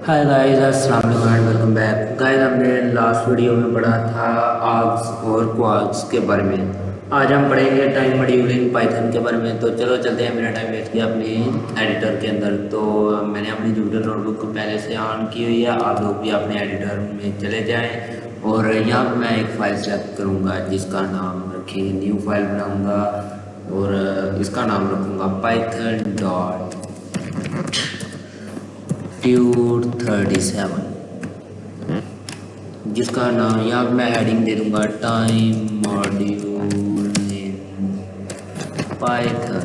Hi guys, अस्सलाम वालेकुम and welcome back guys. हमने लास्ट वीडियो में पढ़ा था आर्ग्स और क्वार्क्स के बारे में। आज हम पढ़ेंगे टाइम मॉड्यूल इन पाइथन के बारे में। तो चलो चलते हैं बिना टाइम वेस्ट किए अपने एडिटर के अंदर। तो मैंने अपनी जुपिटर नोटबुक को पहले से ऑन की हुई है, आप लोग भी अपने एडिटर में चले जाएँ और यहाँ पर मैं एक फ़ाइल सेलेक्ट करूँगा जिसका नाम रखिए, न्यू फाइल बनाऊँगा और इसका नाम रखूँगा पाइथन डॉट ट्यूट 37, जिसका नाम यहाँ मैं हेडिंग दे दूंगा टाइम मॉड्यूल इन पाइथन।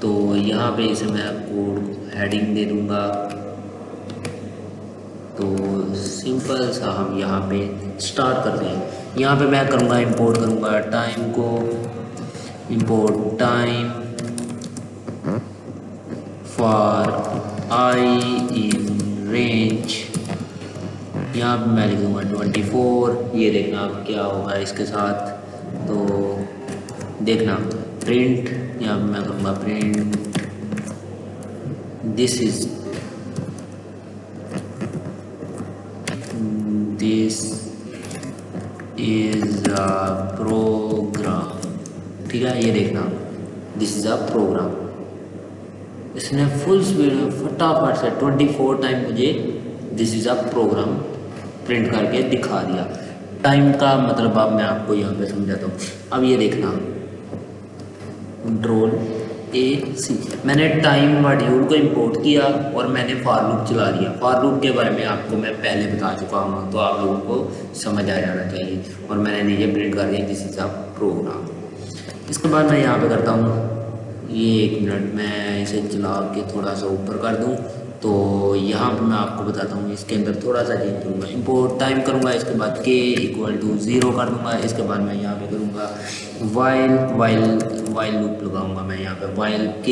तो यहाँ पे इसे मैं कोड हेडिंग दे दूंगा। तो सिंपल सा हम यहाँ पे स्टार्ट करते हैं। यहाँ पे मैं करूँगा इंपोर्ट करूँगा टाइम को, import time for I in range. यहाँ पे मैं लिखूँगा 24। ये देखना अब क्या होगा इसके साथ। तो देखना प्रिंट, यहाँ पे मैं करूँगा print this is a program. ठीक है, ये देखना दिस इज अ प्रोग्राम। इसने फुल स्पीड में फटाफट से 24 टाइम मुझे this is a program print करके दिखा दिया। टाइम का मतलब अब मैं आपको यहाँ पे समझाता हूँ। अब ये देखना Ctrl+A+C, मैंने टाइम मॉड्यूल को इंपोर्ट किया और मैंने फॉर लूप चला दिया। फॉर लूप के बारे में आपको मैं पहले बता चुका हूँ, तो आप लोगों को समझ आ जाना चाहिए। और मैंने नीचे प्रिंट कर दिया दिस इज़ अ प्रोग्राम। इसके बाद मैं यहाँ पे करता हूँ, ये 1 मिनट मैं इसे चला के थोड़ा सा ऊपर कर दूँ। तो यहाँ पर मैं आपको बताता हूँ, इसके अंदर थोड़ा सा चेंज करूँगा। इंपोर्ट टाइम करूँगा, इसके बाद k = 0 कर दूँगा। इसके बाद मैं यहाँ पे करूँगा वाइल लूप लगाऊँगा मैं यहाँ पे वाइल k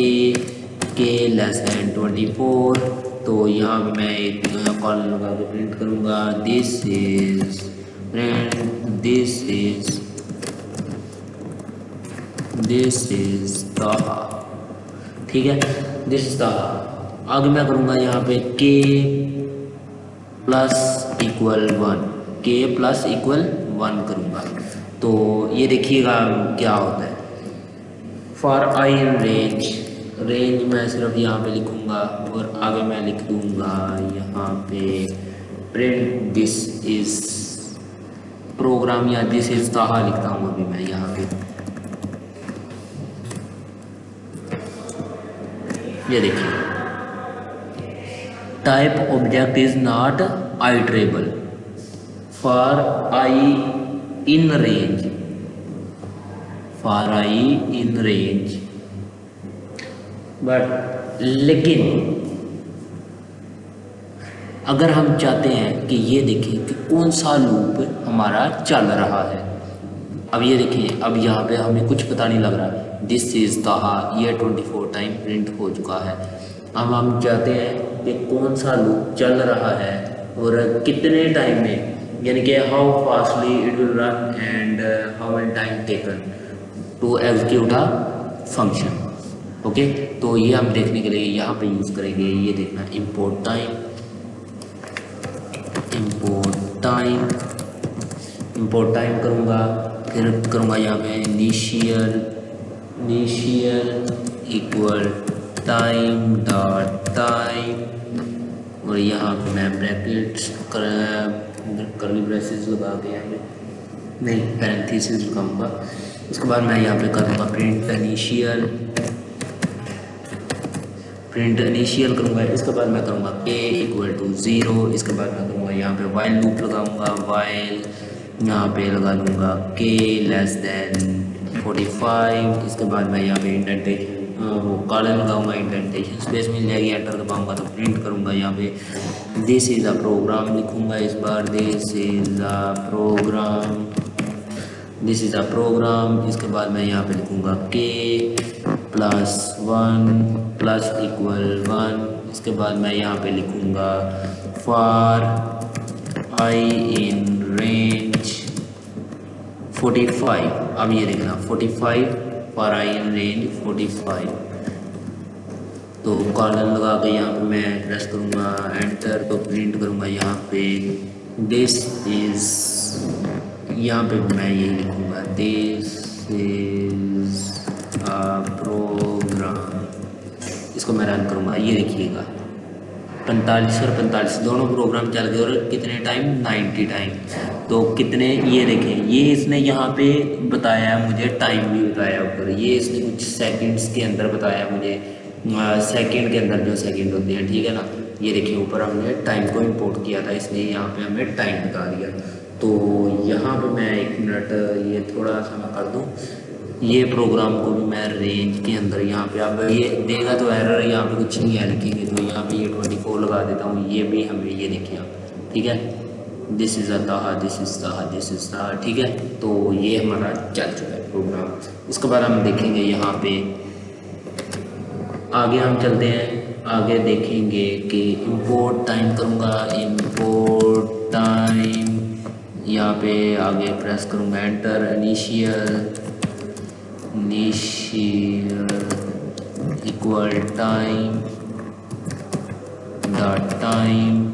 < 24। तो यहाँ पे मैं एक कॉल लगा के प्रिंट करूँगा दिस इज ताहा। ठीक है, दिस इज ताहा। आगे मैं करूँगा यहाँ पे k + 1 करूँगा। तो ये देखिएगा क्या होता है। फॉर आई इन रेंज मैं सिर्फ यहाँ पे लिखूँगा और आगे मैं लिख दूँगा यहाँ पे प्रिंट दिस इज प्रोग्राम या दिस इज ताहा लिखता हूँ अभी मैं यहाँ पे। ये देखिए type object is not iterable for I in range but लेकिन अगर हम चाहते हैं कि ये देखें कि कौन सा लूप हमारा चल रहा है। अब ये देखिए, अब यहाँ पे हमें कुछ पता नहीं लग रहा। दिस इज ताहा ये 24 टाइम प्रिंट हो चुका है। अब हम चाहते हैं कि कौन सा लूप चल रहा है और कितने टाइम में, यानी कि how fastly it will run and how many time taken to execute a function. Okay, तो ये हम देखने के लिए यहाँ पे यूज़ करेंगे। ये देखना इंपोर्ट टाइम करूँगा, फिर करूँगा यहाँ पे initial equal time dot time और यहाँ पे मैं ब्रैकेट्स कर्ली ब्रेसेस लगा के यहाँ पे नहीं पैरेंथेसिस लगाऊंगा। उसके बाद मैं यहाँ पे करूँगा प्रिंट इनिशियल करूँगा। इसके बाद मैं करूँगा k = 0। इसके बाद मैं करूँगा यहाँ पे वाइल लूप लगाऊँगा, वाइल यहाँ पे लगा दूँगा k < 45। इसके बाद मैं यहाँ पे इंडेंटेशन वो कॉलन लगाऊंगा, इंडेंटेशन स्पेस मिल जाएगी, एंटर दबाऊंगा तो प्रिंट करूँगा यहाँ पे दिस इज़ अ प्रोग्राम लिखूँगा। इस बार दिस इज़ अ प्रोग्राम। इसके बाद मैं यहाँ पे लिखूँगा k + 1 = 1। इसके बाद मैं यहाँ पे लिखूँगा फॉर आई इन रेंज 45। अब ये देखना 45 फॉर आई इन रेंज 45। तो कॉलन लगा के यहाँ पे मैं प्रेस करूँगा एंटर, तो प्रिंट करूँगा यहाँ पे दिस इज़, यहाँ पे मैं यही लिखूँगा दिस इज़ अ प्रोग्राम। इसको मैं रन करूँगा, ये देखिएगा 45 और 45 दोनों प्रोग्राम चल गए, और कितने टाइम 90 टाइम। तो कितने, ये देखें, ये इसने यहाँ पे बताया मुझे, टाइम भी बताया ऊपर, ये इसने कुछ सेकंड्स के अंदर बताया मुझे, सेकंड के अंदर जो सेकंड होते हैं, ठीक है ना। ये देखिए ऊपर हमने टाइम को इंपोर्ट किया था, इसलिए यहाँ पे हमें टाइम बता दिया। तो यहाँ पे मैं 1 मिनट ये थोड़ा सा मैं कर दूँ, ये प्रोग्राम को भी मैं रेंज के अंदर यहाँ पे, अब ये देगा तो एरर यहाँ पे कुछ नहीं है लिखेंगे, तो यहाँ पे ये 24 लगा देता हूँ। ये भी हमें ये देखिए आप, ठीक है, दिस इज़ ताहा, दिस इज़ ताहा, दिस इज़ ताहा, ठीक है। तो ये हमारा चल चुका है प्रोग्राम। उसके बाद हम देखेंगे यहाँ पे आगे हम चलते हैं, आगे देखेंगे कि इंपोर्ट टाइम करूँगा, इंपोर्ट टाइम, यहाँ पे आगे प्रेस करूँगा enter, initial equal time dot time,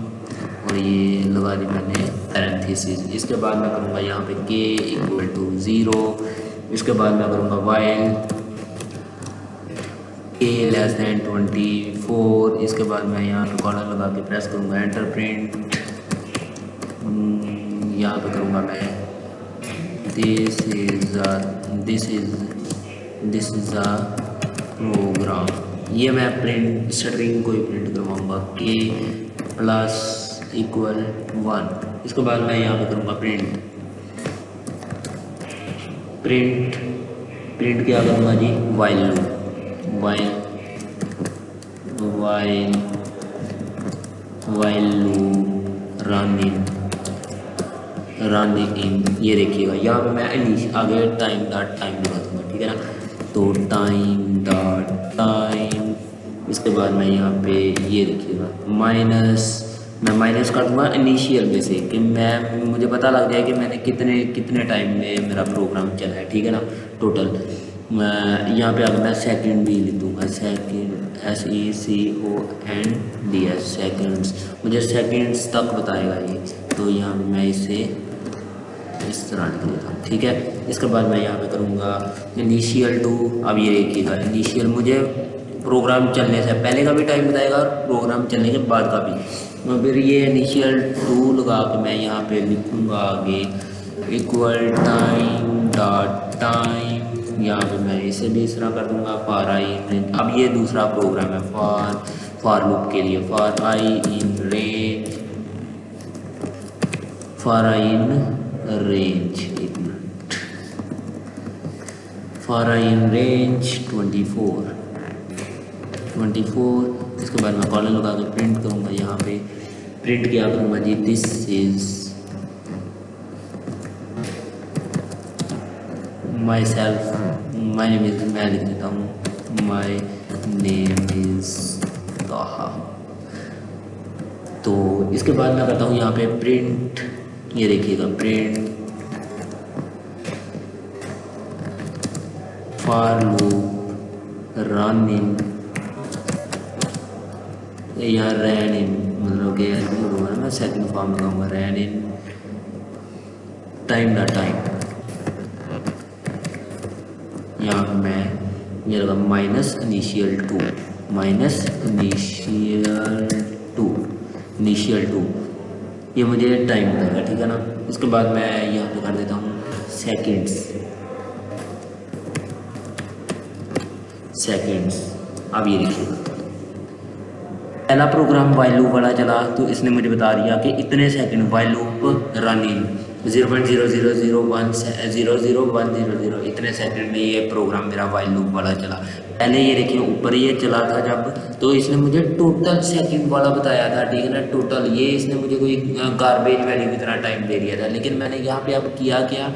और ये लगा दी मैंने पैरेंथेसिस। इसके बाद मैं करूँगा यहाँ पे k इक्वल टू 0, इसके बाद मैं करूँगा वाइल k लेस दैन 24, इसके बाद मैं यहाँ पे कॉलन लगा के प्रेस करूँगा एंटर, प्रिंट, यहाँ पे करूँगा मैं दिस इज़ अ प्रोग्राम। ये मैं प्रिंट स्ट्रिंग को ही प्रिंट करवाऊँगा k प्लस इक्वल 1। इसके बाद मैं यहाँ पे करूँगा प्रिंट क्या करूँगा जी, वाइल लूप रन इन, ये देखिएगा यहाँ पे मैं आगे टाइम डॉट टाइम लिखा दूँगा, ठीक है ना। तो टाइम डॉट टाइम, इसके बाद मैं यहाँ पे ये देखिएगा मैं माइनस कर दूँगा इनिशियल में से, कि मुझे पता लग जाए कि मैंने कितने टाइम में मेरा प्रोग्राम चला है, ठीक है ना, टोटल। यहाँ पे अगर मैं सेकंड भी लिख दूँगा, सेकंड SECONDS, सेकंड्स, मुझे सेकंड्स तक बताएगा ये। तो यहाँ पे मैं इसे इस तरह लिख देता हूँ, ठीक है। इसके बाद मैं यहाँ पे करूँगा इनिशियल टू। अब ये देखिएगा इनिशियल मुझे प्रोग्राम चलने से पहले का भी टाइम बताएगा और प्रोग्राम चलने के बाद का भी। तो फिर ये इनिशियल टू लगा के मैं यहाँ पे लिखूँगा आगे इक्वल टाइम डॉट टाइम, यहाँ पे मैं इसे भी इस तरह कर दूँगा फॉर आई इन। अब ये दूसरा प्रोग्राम है फॉर लूप के लिए, फॉर आई इन रेंज, एक minute, for I in range 24। इसके बाद मैं कॉलन लगा के प्रिंट करूँगा, यहाँ पे प्रिंट क्या करूँगा जी, this is myself, my name is, मैं लिख देता हूँ माई नेम इज़ ताहा। तो इसके बाद मैं करता हूँ यहाँ पे प्रिंट, ये देखिएगा print for loop run in, यहाँ रैन इन, मतलब कि मैं सेकंड फॉर्म लगाऊंगा रैन इन टाइम डॉट टाइम। यहाँ पे मैं ये लगा माइनस इनिशियल टू, ये मुझे टाइम बताएगा, ठीक है ना। इसके बाद मैं यहाँ पे कर देता हूँ सेकंड्स। अब ये देखिएगा पहला प्रोग्राम वाइल लूप वाला चला, तो इसने मुझे बता दिया कि इतने सेकंड वाइल लूप रनिंग 0.000100100 इतने सेकंड में ये प्रोग्राम मेरा वाइल लूप वाला चला। पहले ये देखिए ऊपर ये चला था जब, तो इसने मुझे टोटल सेकंड वाला बताया था, ठीक है ना, टोटल। ये इसने मुझे कोई गार्बेज वैल्यू की तरह टाइम दे दिया था, लेकिन मैंने यहाँ पे अब किया क्या,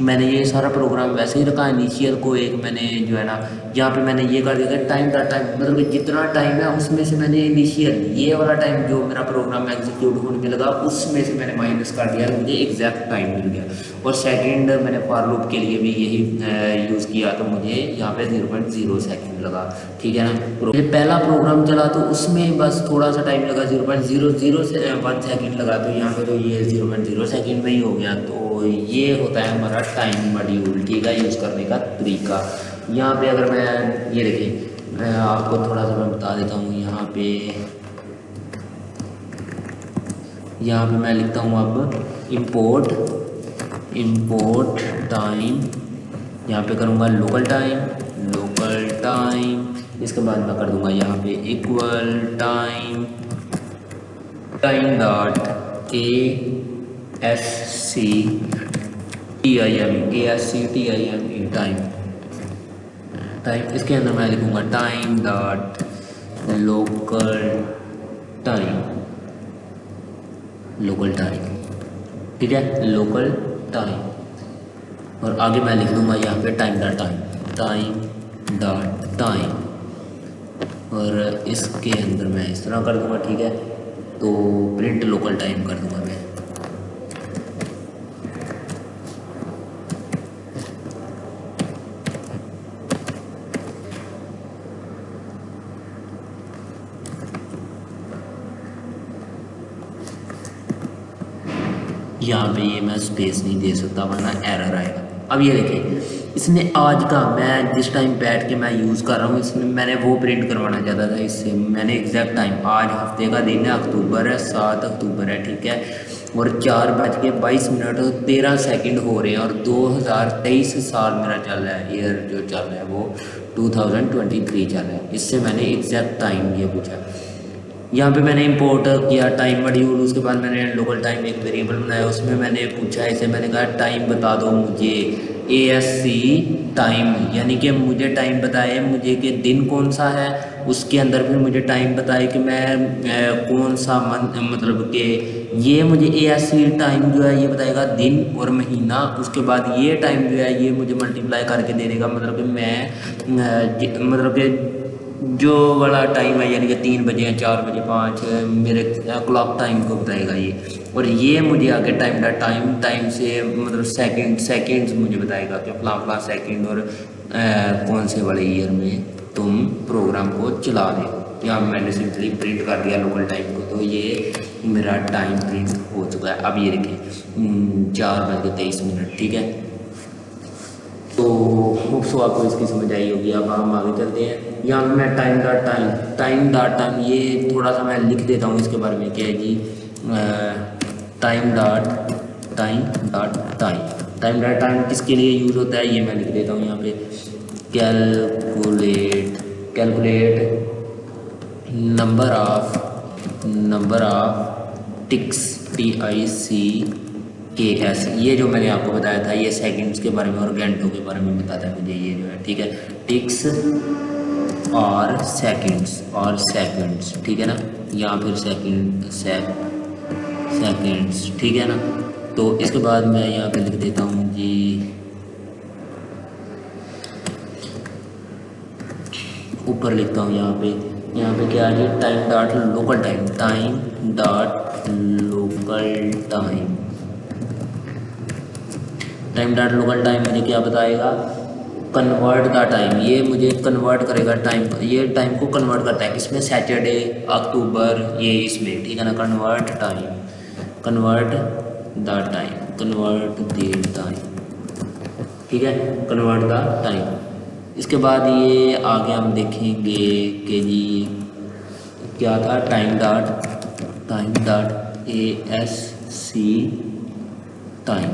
मैंने ये सारा प्रोग्राम वैसे ही रखा। इनिशियल को एक मैंने जो है ना यहाँ पे मैंने ये कर दिया टाइम का टाइम, मतलब कि जितना टाइम है उसमें से मैंने इनिशियल ये वाला टाइम जो मेरा प्रोग्राम एग्जीक्यूट होने में लगा उसमें से मैंने माइनस कर दिया, मुझे एग्जैक्ट टाइम मिल गया। और सेकंड मैंने फॉर लूप के लिए भी यही यूज़ किया, तो मुझे यहाँ पे 0.0 सेकंड सेकेंड लगा, ठीक है ना। पहला प्रोग्राम चला तो उसमें बस थोड़ा सा टाइम लगा, 0.001 सेकेंड लगा, तो यहाँ पे तो ये 0.0 सेकेंड में ही हो गया। तो ये होता है हमारा टाइम मॉड्यूल, ठीक है, यूज़ करने का तरीका। यहाँ पे अगर मैं ये देखिए, मैं आपको थोड़ा सा मैं बता देता हूँ। यहाँ पे मैं लिखता हूँ अब इंपोर्ट टाइम, यहाँ पे करूँगा लोकल टाइम, इसके बाद मैं कर दूँगा यहाँ पे equal time dot ASCTIME time. इसके अंदर मैं लिखूँगा टाइम डॉट लोकल टाइम, ठीक है, लोकल टाइम। और आगे मैं लिख दूँगा यहाँ पे टाइम डॉट टाइम, और इसके अंदर मैं इस तरह कर दूँगा, ठीक है। तो प्रिंट लोकल टाइम कर दूँगा मैं। यहाँ पे ये मैं स्पेस नहीं दे सकता वरना एरर आएगा। अब ये देखिए, इसने आज का, मैं जिस टाइम बैठ के मैं यूज़ कर रहा हूँ, इसमें मैंने वो प्रिंट करवाना चाहता था। इससे मैंने एग्जैक्ट टाइम, आज हफ्ते का दिन है, अक्टूबर है, 7 अक्टूबर है, ठीक है, और 4:22 हो रहे हैं, और 2023 साल मेरा चल रहा है, ईयर जो चल रहा है वो 2023 चल रहा है। इससे मैंने एग्जैक्ट टाइम ये पूछा। यहाँ पे मैंने इंपोर्ट किया टाइम मॉड्यूल, उसके बाद मैंने लोकल टाइम एक वेरिएबल बनाया, उसमें मैंने पूछा इसे, मैंने कहा टाइम बता दो मुझे ASC टाइम, यानी कि मुझे टाइम बताए मुझे कि दिन कौन सा है, उसके अंदर फिर मुझे टाइम बताए कि मैं कौन सा मंथ, मतलब कि ये मुझे ASC टाइम जो है ये बताएगा दिन और महीना। उसके बाद ये टाइम जो है ये मुझे मल्टीप्लाई करके दे देगा, मतलब कि मैं मतलब कि जो वाला टाइम है, यानी कि 3 बजे या 4 बजे 5 मेरे क्लॉक टाइम को बताएगा ये। और ये मुझे आगे टाइम से मतलब सेकंड्स मुझे बताएगा कि फला सेकंड और कौन से वाले ईयर में तुम प्रोग्राम को चला रहे हो। यहाँ मैंने सिंपली प्रिंट कर दिया लोकल टाइम को, तो ये मेरा टाइम प्रिंट हो चुका है। अब ये देखिए 4:23, ठीक है। तो होप सो आपको इसकी समझ आई होगी। अब हम आगे चलते हैं। यहाँ पे मैं टाइम डॉट ये थोड़ा सा मैं लिख देता हूँ इसके बारे में, क्या है जी, टाइम डॉट टाइम किसके लिए यूज़ होता है ये मैं लिख देता हूँ यहाँ पे। Calculate number of ticks TICKS, ये जो मैंने आपको बताया था ये सेकंड्स के बारे में और घंटों के बारे में बताता है मुझे ये जो है, ठीक है, टिक्स और सेकंड्स, ठीक है ना, या फिर सेकंड्स, ठीक है ना। तो इसके बाद मैं यहाँ पे लिख देता हूँ जी ऊपर लिखता हूँ यहाँ पे क्या है जी, टाइम डॉट लोकल टाइम मुझे क्या बताएगा, कन्वर्ट द टाइम, ये मुझे कन्वर्ट करेगा टाइम, ये टाइम को कन्वर्ट करता है इसमें सैटरडे, अक्टूबर, ये इसमें, ठीक है ना। कन्वर्ट द टाइम, ठीक है, कन्वर्ट द टाइम। इसके बाद ये आगे हम देखेंगे कि जी क्या था, time dot ASC time,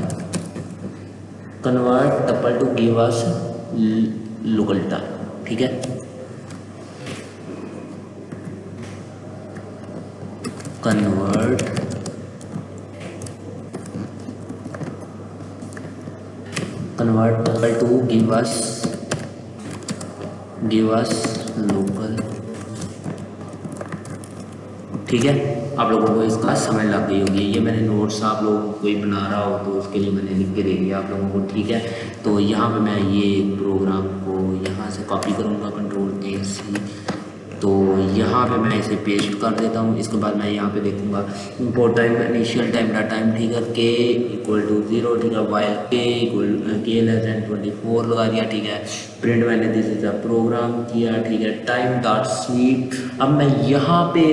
convert tuple to give us local time, ठीक है। Convert tuple to give us local, ठीक है। आप लोगों को इसका समझ लग गई होगी। ये मैंने नोट्स आप लोगों को कोई बना रहा हो तो उसके लिए मैंने लिख के दे दिया आप लोगों को, ठीक है। तो यहाँ पे मैं ये प्रोग्राम को यहाँ से कॉपी करूँगा, Ctrl+AC, तो यहाँ पे मैं इसे पेस्ट कर देता हूँ। इसके बाद मैं यहाँ पे देखूँगा import time initial time data time, ठीक है, के इक्वल टू 0, ठीक है, वाइल के लेस देन 24 लगा दिया, ठीक है। प्रिंट मैंने दिस इज अ प्रोग्राम किया, ठीक है, टाइम डॉट स्लीप। अब मैं यहाँ पे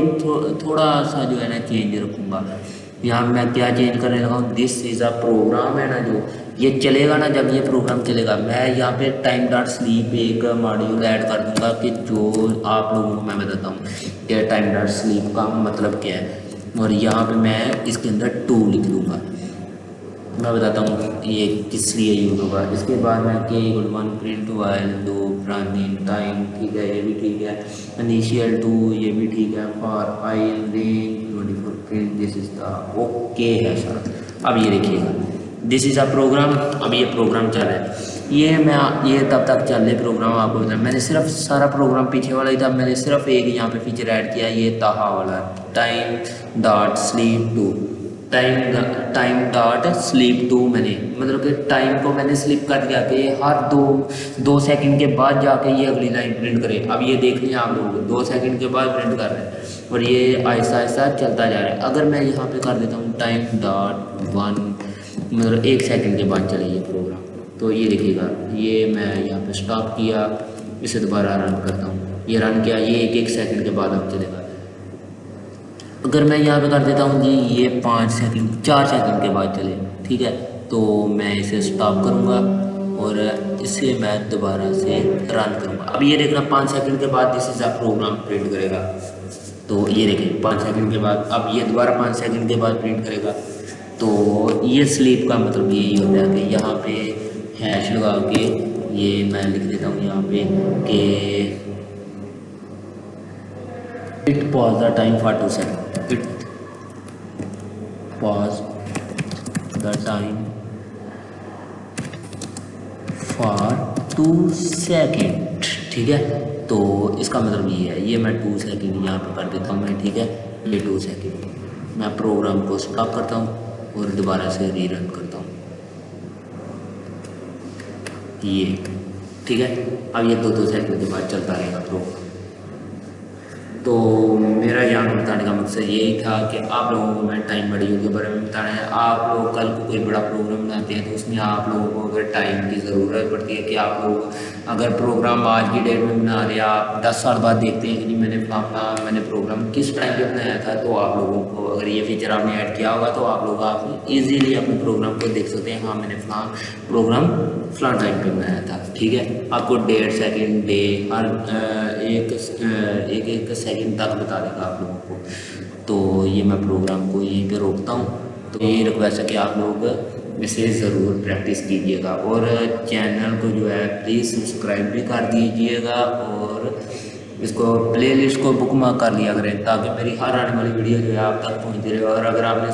थोड़ा सा जो है ना चेंज रखूँगा। यहाँ मैं क्या चेंज करने लगा हूँ, दिस इज़ अ प्रोग्राम है ना, जो ये चलेगा ना, जब ये प्रोग्राम चलेगा मैं यहाँ पे टाइम डॉट स्लीप एक मॉड्यूल ऐड कर दूंगा कि जो आप लोगों को मैं बताता हूँ कि टाइम डॉट स्लीप का मतलब क्या है। और यहाँ पे मैं इसके अंदर 2 लिख दूँगा, मैं बताता हूँ ये किस लिए यूज़ होगा। इसके बाद मैं के equal 1 print while 2 running time, ठीक है, ये भी ठीक है, इनिशियल 2 ये भी ठीक है, for I in range 24 print this is the okay है सर। अब ये देखिएगा दिस इज़ अ प्रोग्राम, अब ये प्रोग्राम चल रहा है, ये तब तक चल रहे प्रोग्राम आपको बताया। मैंने सिर्फ सारा प्रोग्राम पीछे वाला ही था, मैंने सिर्फ एक यहाँ पे फीचर ऐड किया, ये ताहा वाला time dot sleep two, time dot sleep two, मैंने मतलब कि टाइम को मैंने स्लिप कर दिया कि हर दो सेकंड के बाद जाके ये अगली लाइन प्रिंट करे। अब ये देख लिया आप लोग 2 सेकंड के बाद प्रिंट कर रहे हैं और ये आहिस्ता आहिस्ता चलता जा रहा है। अगर मैं यहाँ पे कर देता हूँ टाइम डॉट 1, मतलब 1 सेकंड के बाद चले ये प्रोग्राम, तो ये देखिएगा ये मैं यहाँ पे स्टॉप किया, इसे दोबारा रन करता हूँ, ये रन किया, ये 1 सेकंड के बाद अब चलेगा। अगर मैं यहाँ पे कर देता हूँ जी ये 5 सेकंड 4 सेकंड के बाद चले, ठीक है, तो मैं इसे स्टॉप करूँगा और इसे मैं दोबारा से रन करूँगा। अब ये देखना 5 सेकंड के बाद this is a program print करेगा, तो ये देखें 5 सेकंड के बाद, अब ये दोबारा 5 सेकंड के बाद प्रिंट करेगा। तो ये स्लीप का मतलब यही होता है कि यहाँ पे हैश लगा के ये मैं लिख देता हूँ यहाँ पे कि it pause the time for 2 second, it pause the time for 2 second, ठीक है। तो इसका मतलब ये है, ये मैं 2 सेकंड यहाँ पे कर देता हूँ मैं, ठीक है, ये 2 सेकंड मैं प्रोग्राम को स्टॉप करता हूँ और दोबारा से रीरन करता हूँ, ये ठीक है। अब ये 2 सेकंड के बाद चलता रहेगा प्रोग्राम। तो मेरा यहाँ बताने का मकसद यही था कि आप लोगों को मैं टाइम मॉड्यूल के बारे में बताना है। आप लोग कल को कोई बड़ा प्रोग्राम बनाते हैं तो उसमें आप लोगों को अगर टाइम की ज़रूरत पड़ती है कि आप लोग अगर प्रोग्राम आज की डेट में बना रहे, आप 10 साल बाद देखते हैं कि नहीं मैंने प्रोग्राम किस टाइम पे बनाया था, तो आप लोगों को अगर ये फीचर आपने ऐड किया होगा तो आप लोग आप ईजीली अपने प्रोग्राम को देख सकते हैं, हाँ मैंने प्रोग्राम फलां टाइम पे बनाया था, ठीक है। आपको 1.5 सेकेंड डे हर एक सेकंड तक बता देगा आप लोगों को। तो ये मैं प्रोग्राम को यहीं पे रोकता हूँ। तो ये रिक्वेस्ट है कि आप लोग इसे ज़रूर प्रैक्टिस कीजिएगा और चैनल को जो है प्लीज़ सब्सक्राइब भी कर दीजिएगा और इसको प्लेलिस्ट को बुकमार्क कर लिया करें ताकि मेरी हर आने वाली वीडियो जो है आप तक पहुँचती रहे। और अगर आपने